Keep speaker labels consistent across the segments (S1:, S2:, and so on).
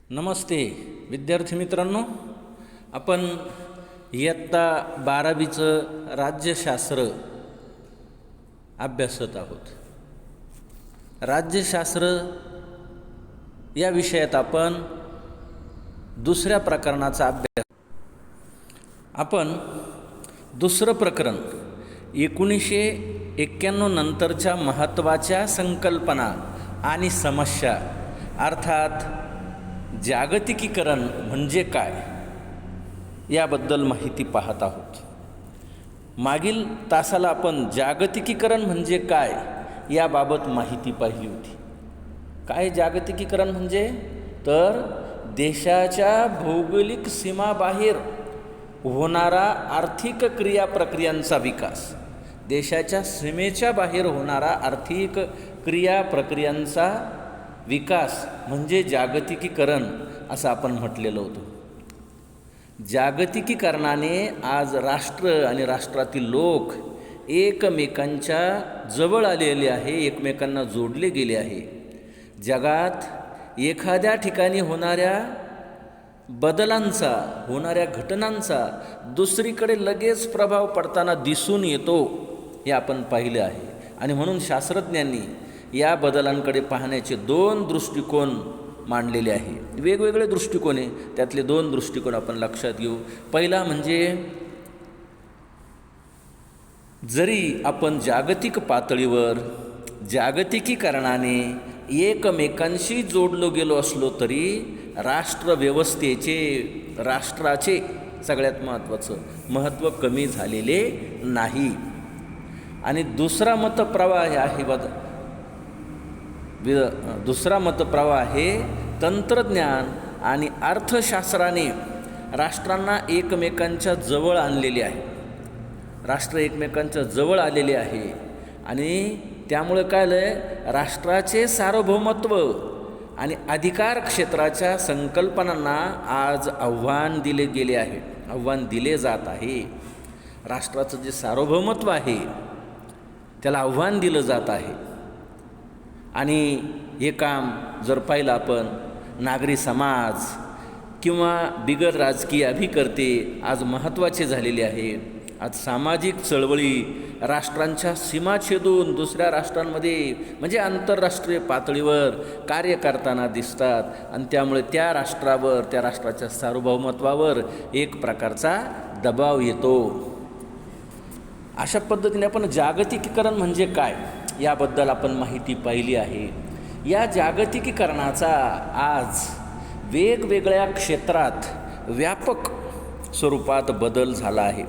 S1: नमस्ते विद्यार्थी मित्रांनो, आपण इयत्ता 12वीचं राज्यशास्त्र अभ्यासत आहोत. राज्यशास्त्र या विषयात आपण दुसऱ्या प्रकरणाचा अभ्यास. आपण दुसरं प्रकरण 1991 नंतरच्या महत्त्वाच्या संकल्पना आणि समस्या अर्थात जागतिकीकरण म्हणजे काय याबद्दल माहिती पाहत आहोत. मागील तासाला आपण जागतिकीकरण म्हणजे काय याबाबत माहिती पाहिली होती. काय जागतिकीकरण म्हणजे? तर देशाच्या भौगोलिक सीमाबाहेर होणारा आर्थिक क्रियाप्रक्रियांचा विकास, देशाच्या सीमेच्या बाहेर होणारा आर्थिक क्रियाप्रक्रियांचा विकास म्हणजे जागतिकीकरण असं आपण म्हटलेलं होतं. जागतिकीकरणाने आज राष्ट्र आणि राष्ट्रातील लोक एकमेकांच्या जवळ आलेले आहे, एकमेकांना जोडले गेले आहे. जगात एखाद्या ठिकाणी होणाऱ्या बदलांचा, होणाऱ्या घटनांचा दुसरीकडे लगेच प्रभाव पडताना दिसून येतो हे आपण पाहिलं आहे. आणि म्हणून शास्त्रज्ञांनी या बदलांकडे पाहण्याचे 2 दृष्टिकोन मांडलेले आहे. वेगवेगळे दृष्टिकोन आहे, त्यातले 2 दृष्टिकोन आपण लक्षात घेऊ. पहिला म्हणजे जरी आपण जागतिक पातळीवर जागतिकीकरणाने एकमेकांशी जोडलो गेलो असलो तरी राष्ट्रव्यवस्थेचे, राष्ट्राचे सगळ्यात महत्त्वाचं महत्त्व कमी झालेले नाही. आणि दुसरा मतप्रवाह आहे दुसरा मतप्रवाह आहे तंत्रज्ञान आणि अर्थशास्त्राने राष्ट्रांना एकमेकांच्या जवळ आणलेले आहे. राष्ट्र एकमेकांच्या जवळ आलेले आहे आणि त्यामुळे काय झालं, राष्ट्राचे सार्वभौमत्व आणि अधिकार क्षेत्राच्या संकल्पनांना आज आव्हान दिले गेले आहे, आव्हान दिले जात आहे. राष्ट्राचं जे सार्वभौमत्व आहे त्याला आव्हान दिलं जात आहे. आणि हे काम जर पाहिलं आपण, नागरी समाज किंवा बिगर राजकीय अभिकर्ते आज महत्त्वाचे झालेले आहे. आज सामाजिक चळवळी राष्ट्रांच्या सीमा छेदून दुसऱ्या राष्ट्रांमध्ये म्हणजे आंतरराष्ट्रीय पातळीवर कार्य करताना दिसतात. आणि त्यामुळे त्या राष्ट्रावर, त्या राष्ट्राच्या सार्वभौमत्वावर एक प्रकारचा दबाव येतो. अशा पद्धतीने आपण जागतिकीकरण म्हणजे काय याबद्दल आपण माहिती पाहिली आहे. या जागतिकीकरणाचा आज वेगवेगळ्या क्षेत्रात व्यापक स्वरूपात बदल झाला आहे.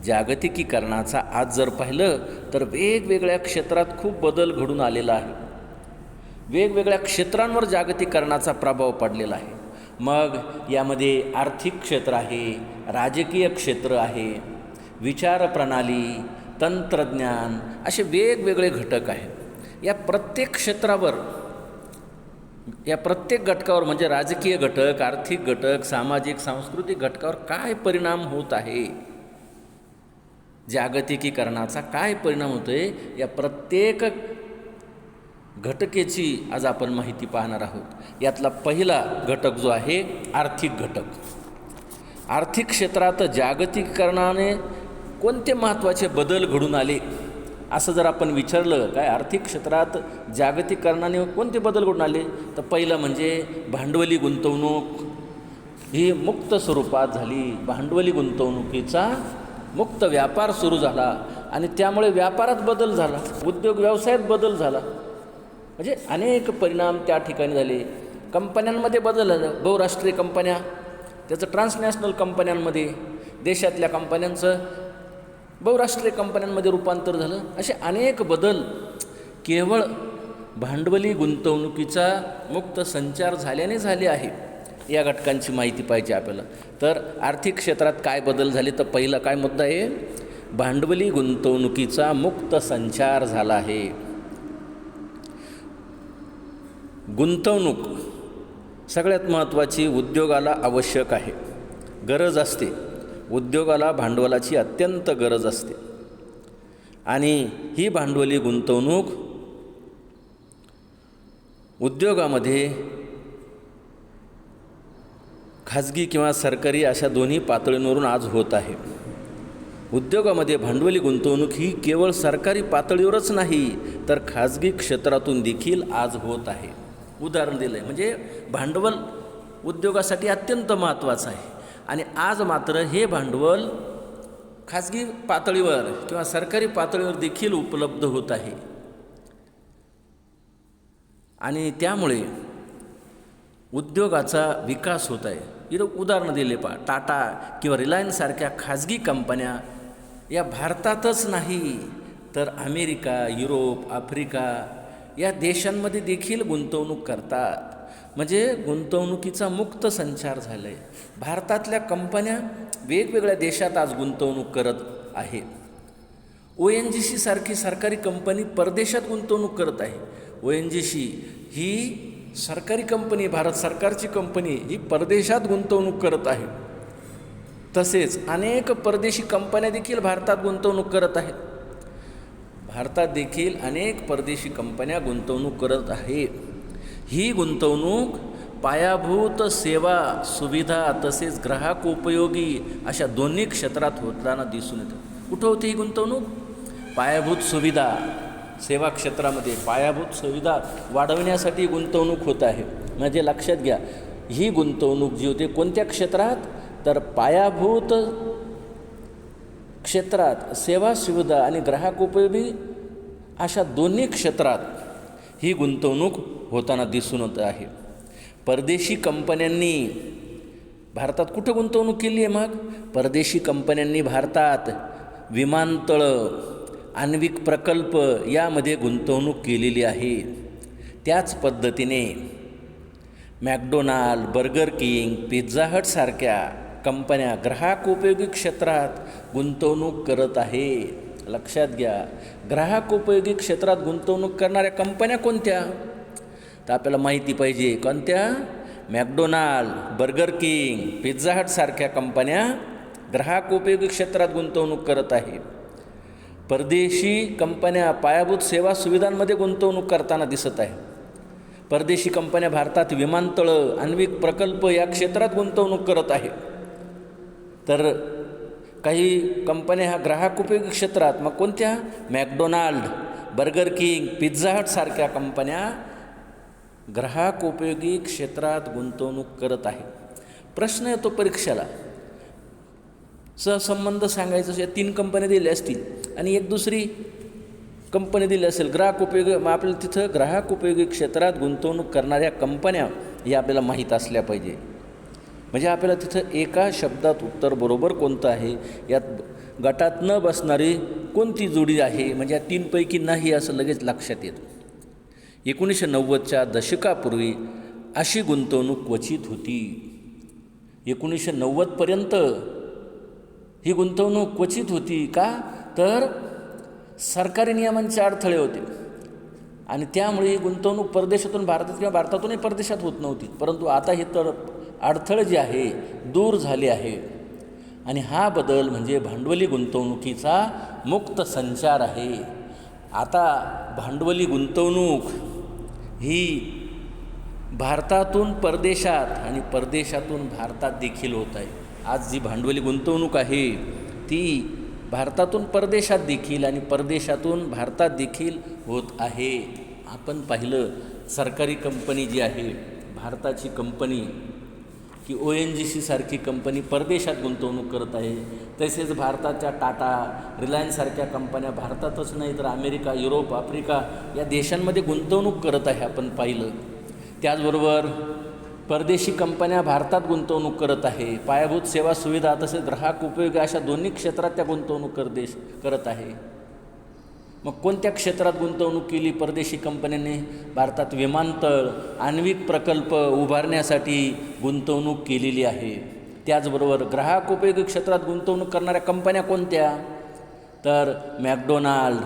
S1: जागतिकीकरणाचा आज जर पाहिलं तर वेगवेगळ्या क्षेत्रात खूप बदल घडून आलेला आहे. वेगवेगळ्या क्षेत्रांवर जागतिकीकरणाचा प्रभाव पडलेला आहे. मग यामध्ये आर्थिक क्षेत्र आहे, राजकीय क्षेत्र आहे, विचारप्रणाली, तंत्रज्ञान असे वेगवेगळे घटक आहेत. या प्रत्येक क्षेत्रावर, या प्रत्येक घटकावर म्हणजे राजकीय घटक, आर्थिक घटक, सामाजिक सांस्कृतिक घटकावर काय परिणाम होत आहे, जागतिकीकरणाचा काय परिणाम होतो आहे, या प्रत्येक घटकेची आज आपण माहिती पाहणार आहोत. यातला पहिला घटक जो आहे आर्थिक घटक. आर्थिक क्षेत्रात जागतिकीकरणाने कोणते महत्त्वाचे बदल घडून आले असं जर आपण विचारलं, काय आर्थिक क्षेत्रात जागतिकीकरणाने कोणते बदल घडून आले, तर पहिलं म्हणजे भांडवली गुंतवणूक ही मुक्त स्वरूपात झाली. भांडवली गुंतवणुकीचा मुक्त व्यापार सुरू झाला आणि त्यामुळे व्यापारात बदल झाला, उद्योग व्यवसायात बदल झाला. म्हणजे अनेक परिणाम त्या ठिकाणी झाले. कंपन्यांमध्ये बदल झाला, बहुराष्ट्रीय कंपन्या, त्याचं ट्रान्सनॅशनल कंपन्यांमध्ये, देशातल्या कंपन्यांचं बहुराष्ट्रीय कंपन्यांमध्ये रूपांतर झालं. असे अनेक बदल केवळ भांडवली गुंतवणुकीचा मुक्त संचार झाल्याने झाले आहे. या घटकांची माहिती पाहिजे आपल्याला. तर आर्थिक क्षेत्रात काय बदल झाले, तर पहिला काय मुद्दा आहे, भांडवली गुंतवणुकीचा मुक्त संचार झाला आहे. गुंतवणूक सगळ्यात महत्त्वाची उद्योगाला आवश्यक आहे, गरज असते. उद्योगाला भांडवलाची अत्यंत गरज असते आणि ही भांडवली गुंतवणूक उद्योगामध्ये खाजगी किंवा सरकारी अशा दोन्ही पातळींवरून आज होत आहे. उद्योगामध्ये भांडवली गुंतवणूक ही केवळ सरकारी पातळीवरच नाही तर खाजगी क्षेत्रातून देखील आज होत आहे. उदाहरण दिलं आहे, म्हणजे भांडवल उद्योगासाठी अत्यंत महत्त्वाचं आहे आणि आज मात्र हे भांडवल खाजगी पातळीवर किंवा सरकारी पातळीवर देखील उपलब्ध होत आहे. आणि त्यामुळे उद्योगाचा विकास होत आहे. इथं उदाहरणं दिले टाटा किंवा रिलायन्ससारख्या खाजगी कंपन्या या भारतातच नाही तर अमेरिका, युरोप, आफ्रिका या देशांमध्ये देखील गुंतवणूक करतात. म्हणजे गुंतवणुकीचा मुक्त संचार झाला आहे. भारतातल्या कंपन्या वेगवेगळ्या देशात आज गुंतवणूक करत आहेत. ONGC सारखी सरकारी कंपनी परदेशात गुंतवणूक करत आहे. ONGC ही सरकारी कंपनी, भारत सरकारची कंपनी ही परदेशात गुंतवणूक करत आहे. तसेच अनेक परदेशी कंपन्या देखील भारतात गुंतवणूक करत आहेत. भारतात देखील अनेक परदेशी कंपन्या गुंतवणूक करत आहेत. ही गुंतवणूक पायाभूत सेवा सुविधा तसेच ग्राहकोपयोगी अशा दोन्ही क्षेत्रात होताना दिसून येतं. कुठं होते ही गुंतवणूक? पायाभूत सुविधा सेवा क्षेत्रामध्ये पायाभूत सुविधा वाढवण्यासाठी गुंतवणूक होत आहे. म्हणजे लक्षात घ्या, ही गुंतवणूक जी होते कोणत्या क्षेत्रात? तर पायाभूत क्षेत्रात सेवा सुविधा आणि ग्राहकोपयोगी अशा दोन्ही क्षेत्रात ही गुंतवणूक होताना दिसून येत आहे. परदेशी कंपन्यांनी भारतात कुठं गुंतवणूक केली आहे? मग परदेशी कंपन्यांनी भारतात विमानतळं, आण्विक प्रकल्प यामध्ये गुंतवणूक केलेली आहे. त्याच पद्धतीने McDonald, burger king, Pizza Hut सारख्या कंपन्या ग्राहकोपयोगी क्षेत्रात गुंतवणूक करत आहे. लक्षात घ्या, ग्राहकोपयोगी क्षेत्रात गुंतवणूक करणाऱ्या कंपन्या कोणत्या? तर आपल्याला माहिती पाहिजे. कोणत्या? McDonald, burger king, Pizza Hut सारख्या कंपन्या ग्राहकोपयोगी क्षेत्रात गुंतवणूक करत आहे. परदेशी कंपन्या पायाभूत सेवा सुविधांमध्ये गुंतवणूक करताना दिसत आहे. परदेशी कंपन्या भारतात विमानतळं, आण्विक प्रकल्प या क्षेत्रात गुंतवणूक करत आहे. तर काही कंपन्या ह्या ग्राहकोपयोगी क्षेत्रात, मग कोणत्या? McDonald, burger king, Pizza Hut सारख्या कंपन्या ग्राहकोपयोगी क्षेत्रात गुंतवणूक करत आहे. प्रश्न येतो परीक्षेला, सहसंबंध सांगायचं, या 3 कंपन्या दिल्या असतील आणि एक दुसरी कंपनी दिली असेल ग्राहकोपयोगी, मग आपल्याला तिथं ग्राहकोपयोगी क्षेत्रात गुंतवणूक करणाऱ्या कंपन्या या आपल्याला माहीत असल्या पाहिजे. म्हणजे आपल्याला तिथं एका शब्दात उत्तर बरोबर कोणतं आहे, यात गटात न बसणारी कोणती जोडी आहे, म्हणजे या 3 पैकी नाही असं लगेच लक्षात येतं. 1990च्या दशकापूर्वी अशी गुंतवणूक क्वचित होती. 1990पर्यंत ही गुंतवणूक क्वचित होती. का? तर सरकारी नियमांचे अडथळे होते आणि त्यामुळे ही गुंतवणूक परदेशातून भारतात किंवा भारतातूनही परदेशात होत नव्हती. परंतु आता हे तर अडथळे जे आहे दूर झाले आहे आणि हा बदल म्हणजे भांडवली गुंतवणुकीचा मुक्त संचार आहे. आता भांडवली गुंतवणूक ही भारतातून परदेशात आणि परदेशातून भारतात देखील होत आहे. आज जी भांडवली गुंतवणूक आहे ती भारतातून परदेशात देखील आणि परदेशातून भारतात देखील होत आहे. आपण पाहिलं, सरकारी कंपनी जी आहे भारताची कंपनी की ONGC सारखी कंपनी परदेशात गुंतवणूक करत आहे. तसेच भारताच्या टाटा, रिलायन्ससारख्या कंपन्या भारतातच नाही तर अमेरिका, युरोप, आफ्रिका या देशांमध्ये गुंतवणूक करत आहे, आपण पाहिलं. त्याचबरोबर परदेशी कंपन्या भारतात गुंतवणूक करत आहे. पायाभूत सेवा सुविधा तसेच ग्राहक उपयोग अशा दोन्ही क्षेत्रात त्या गुंतवणूक करत आहे. मग कोणत्या क्षेत्रात गुंतवणूक केली परदेशी कंपन्यांनी? भारतात विमानतळ, आण्विक प्रकल्प उभारण्यासाठी गुंतवणूक केलेली आहे. त्याचबरोबर ग्राहकोपयोगी क्षेत्रात गुंतवणूक करणाऱ्या कंपन्या कोणत्या? तर McDonald,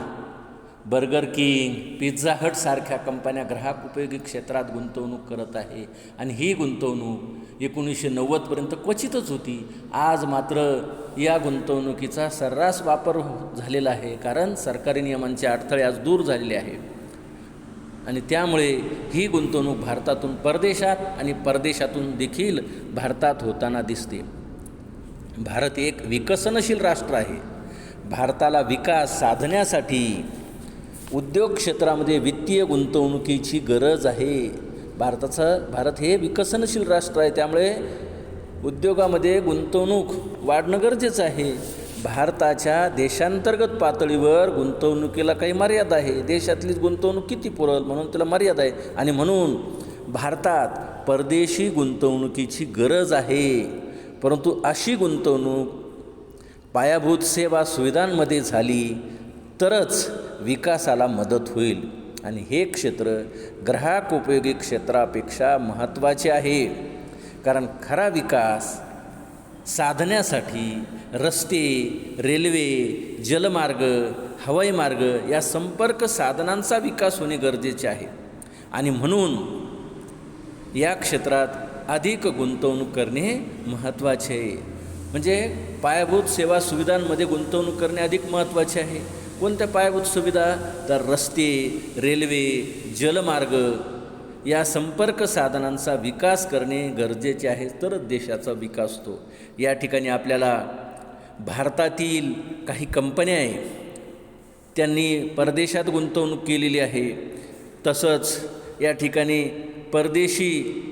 S1: burger king, Pizza Hut सारख्या कंपन्या ग्राहकोपयोगी क्षेत्रात गुंतवणूक करत आहे. आणि ही गुंतवणूक 1990पर्यंत क्वचितच होती. आज मात्र या गुंतवणुकीचा सर्रास वापर झालेला आहे, कारण सरकारी नियमांचे अडथळे आज दूर झालेले आहे. आणि त्यामुळे ही गुंतवणूक भारतातून परदेशात आणि परदेशातून देखील भारतात होताना दिसते. भारत एक विकसनशील राष्ट्र आहे. भारताला विकास साधण्यासाठी उद्योग क्षेत्रामध्ये वित्तीय गुंतवणुकीची गरज आहे. भारत हे विकसनशील राष्ट्र आहे, त्यामुळे उद्योगामध्ये गुंतवणूक वाढणं गरजेचं आहे. भारताच्या देशांतर्गत पातळीवर गुंतवणुकीला काही मर्यादा आहे. देशातलीच गुंतवणूक किती पुरल, म्हणून त्याला मर्यादा आहे. आणि म्हणून भारतात परदेशी गुंतवणुकीची गरज आहे. परंतु अशी गुंतवणूक पायाभूत सेवा सुविधांमध्ये झाली तरच विकासाला मदत होईल. आणि हे क्षेत्र ग्राहकोपयोगी क्षेत्रापेक्षा महत्त्वाचे आहे. कारण खरा विकास साधण्यासाठी रस्ते, रेल्वे, जलमार्ग, हवाई मार्ग या संपर्क साधनांचा विकास होणे गरजेचे आहे. आणि म्हणून या क्षेत्रात अधिक गुंतवणूक करणे महत्त्वाचे आहे. म्हणजे पायाभूत सेवा सुविधांमध्ये गुंतवणूक करणे अधिक महत्त्वाचे आहे. कोणत्या पायाभूत सुविधा? तर रस्ते, रेल्वे, जलमार्ग या संपर्क साधनांचा विकास करणे गरजेचे आहे, तरच देशाचा विकास होतो. या ठिकाणी आपल्याला भारतातील काही कंपन्या आहे, त्यांनी परदेशात गुंतवणूक केलेली आहे. तसंच या ठिकाणी परदेशी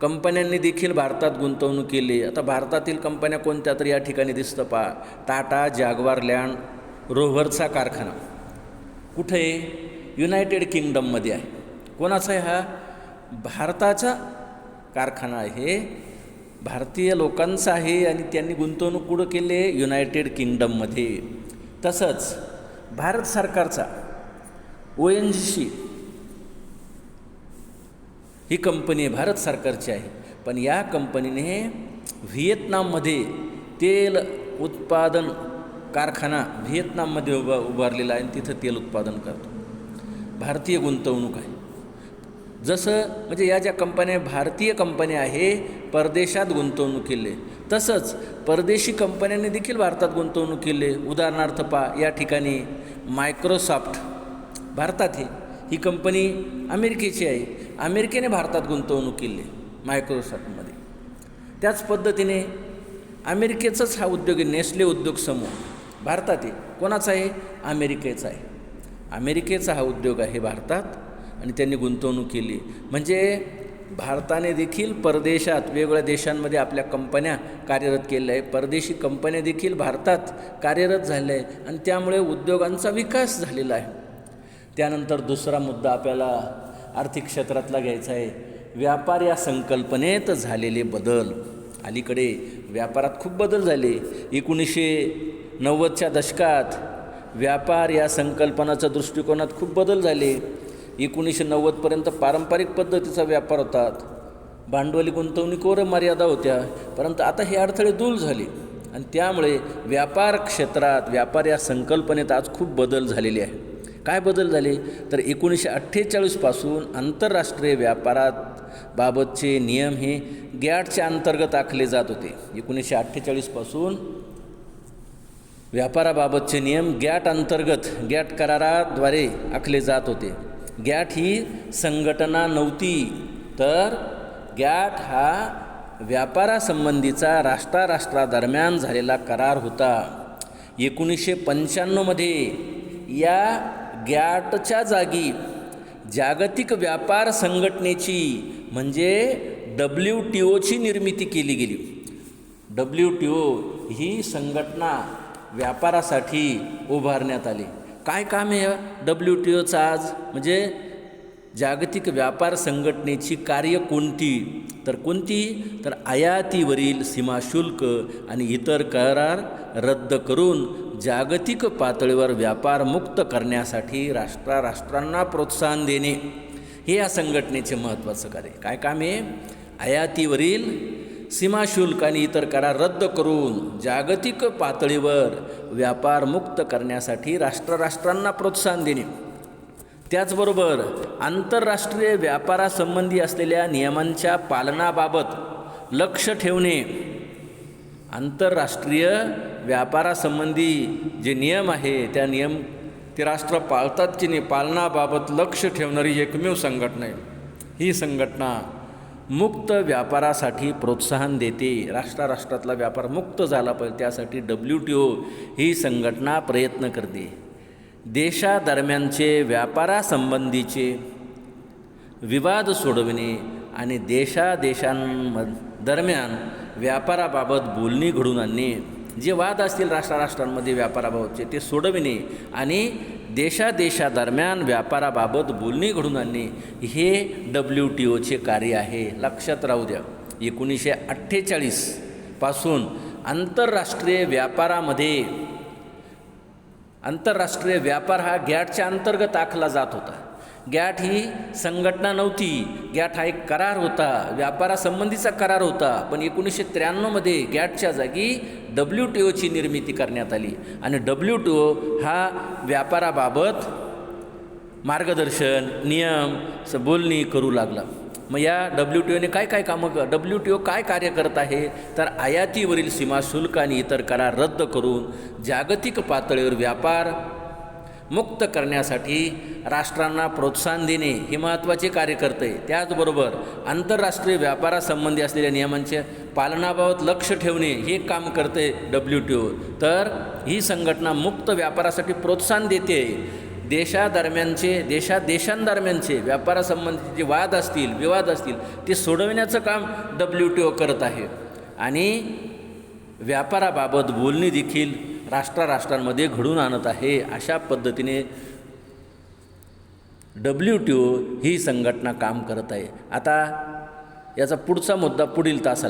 S1: कंपन्यांनी देखील भारतात गुंतवणूक केली. आता भारतातील कंपन्या कोणत्या तर या ठिकाणी दिसतं पहा. टाटा जॅग्वार लँड रोव्हरचा कारखाना कुठे आहे? युनायटेड किंगडममध्ये आहे. कोणाचा आहे हा? भारताचा कारखाना आहे, भारतीय लोकांचा आहे. आणि त्यांनी गुंतवणूक कुठं केली आहे? युनायटेड किंगडममध्ये. तसंच भारत सरकारचा ONGC ही कंपनी भारत सरकारची आहे, पण या कंपनीने व्हिएतनाममध्ये तेल उत्पादन कारखाना व्हिएतनाममध्ये उभारलेला आहे आणि तिथं तेल उत्पादन करतो. भारतीय गुंतवणूक आहे. जसं म्हणजे या ज्या कंपन्या भारतीय कंपन्या आहे, परदेशात गुंतवणूक केली, तसंच परदेशी कंपन्यांनी देखील भारतात गुंतवणूक केली. उदाहरणार्थ या ठिकाणी मायक्रोसॉफ्ट भारतात आहे. ही कंपनी अमेरिकेची आहे, अमेरिकेने भारतात गुंतवणूक केली मायक्रोसॉफ्टमध्ये. त्याच पद्धतीने अमेरिकेचाच हा उद्योग आहे, नेस्ले उद्योग समूह भारतात आहे. कोणाचा आहे? अमेरिकेचा आहे. अमेरिकेचा हा उद्योग आहे भारतात आणि त्यांनी गुंतवणूक केली. म्हणजे भारताने देखील परदेशात वेगवेगळ्या देशांमध्ये आपल्या कंपन्या कार्यरत केल्या आहे. परदेशी कंपन्या देखील भारतात कार्यरत झाल्या आहे आणि त्यामुळे उद्योगांचा विकास झालेला आहे. त्यानंतर दुसरा मुद्दा आपल्याला आर्थिक क्षेत्रातला घ्यायचा आहे. व्यापार या संकल्पनेत झालेले बदल. अलीकडे व्यापारात खूप बदल झाले. 1990च्या दशकात व्यापार या संकल्पनाच्या दृष्टिकोनात खूप बदल झाले. 1990पर्यंत पारंपरिक पद्धतीचा व्यापार होतात, भांडवली गुंतवणुकीवर मर्यादा होत्या. परंतु आता हे अडथळे दूर झाले आणि त्यामुळे व्यापार क्षेत्रात व्यापार या संकल्पनेत आज खूप बदल झालेले आहे. काय बदल झाले? तर 1948 पासून आंतरराष्ट्रीय व्यापारात बाबतचे नियम हे गॅटच्या अंतर्गत आखले जात होते. 1948 पासून व्यापाराबाबतचे नियम गॅट कराराद्वारे आखले जात होते. गॅट ही संघटना नव्हती, तर गॅट हा व्यापारासंबंधीचा राष्ट्रादरम्यान झालेला करार होता. 1995मध्ये या गॅटच्या जागी जागतिक व्यापार संघटनेची म्हणजे WTOची निर्मिती केली गेली. WTO ही संघटना व्यापारासाठी उभारण्यात आली. काय काम आहे WTOचं आज? म्हणजे जागतिक व्यापार संघटनेची कार्य कोणती? तर आयातीवरील सीमाशुल्क आणि इतर करार रद्द करून जागतिक पातळीवर व्यापार मुक्त करण्यासाठी राष्ट्रांना प्रोत्साहन देणे हे या संघटनेचे महत्त्वाचं कार्य. काय काम आहे? आयातीवरील सीमाशुल्क आणि इतर करार रद्द करून जागतिक पातळीवर व्यापार मुक्त करण्यासाठी राष्ट्रांना प्रोत्साहन देणे. त्याचबरोबर आंतरराष्ट्रीय व्यापारासंबंधी असलेल्या नियमांच्या पालनाबाबत लक्ष ठेवणे. आंतरराष्ट्रीय व्यापारासंबंधी जे नियम आहे त्या ते राष्ट्र पाळतात की नाही, पालनाबाबत लक्ष ठेवणारी एकमेव संघटना आहे. ही संघटना मुक्त व्यापारासाठी प्रोत्साहन देते. राष्ट्रातला व्यापार मुक्त झाला पाहिजे, त्यासाठी WTO ही संघटना प्रयत्न करते. देशादरम्यानचे व्यापारासंबंधीचे विवाद सोडविणे आणि देशांदरम्यान व्यापाराबाबत बोलणी घडवून आणणे, जे वाद असतील राष्ट्रांमध्ये व्यापाराबाबतचे ते सोडविणे आणि देशादरम्यान व्यापाराबाबत बोलणी घडवून आणणे हे WTOचे कार्य आहे. लक्षात राहू द्या. 1948 पासून आंतरराष्ट्रीय व्यापार हा गॅटच्या अंतर्गत आखला जात होता. गॅट ही संघटना नव्हती, गॅट हा एक करार होता, व्यापारासंबंधीचा करार होता. पण 1993मध्ये गॅटच्या जागी WTOची निर्मिती करण्यात आली आणि WTO हा व्यापाराबाबत मार्गदर्शन, नियम बोलणी करू लागला. मग या WTOने काय कामं WTO काय कार्य करत आहे, तर आयातीवरील सीमा शुल्क आणि इतर करार रद्द करून जागतिक पातळीवर व्यापार मुक्त करण्यासाठी राष्ट्रांना प्रोत्साहन देणे हे महत्त्वाचे कार्य करते. त्याचबरोबर आंतरराष्ट्रीय व्यापारासंबंधी असलेल्या नियमांच्या पालनाबाबत लक्ष ठेवणे हे काम करते WTO. तर ही संघटना मुक्त व्यापारासाठी प्रोत्साहन देते. देशांदरम्यानचे व्यापारासंबंधीचे जे वाद असतील, विवाद असतील ते सोडविण्याचं काम WTO करत आहे आणि व्यापाराबाबत बोलणी देखील राष्ट्रांमध्ये घडून आणत आहे. अशा पद्धतीने WTO ही संघटना काम करत आहे. आता याचा पुढचा मुद्दा पुढील तासाला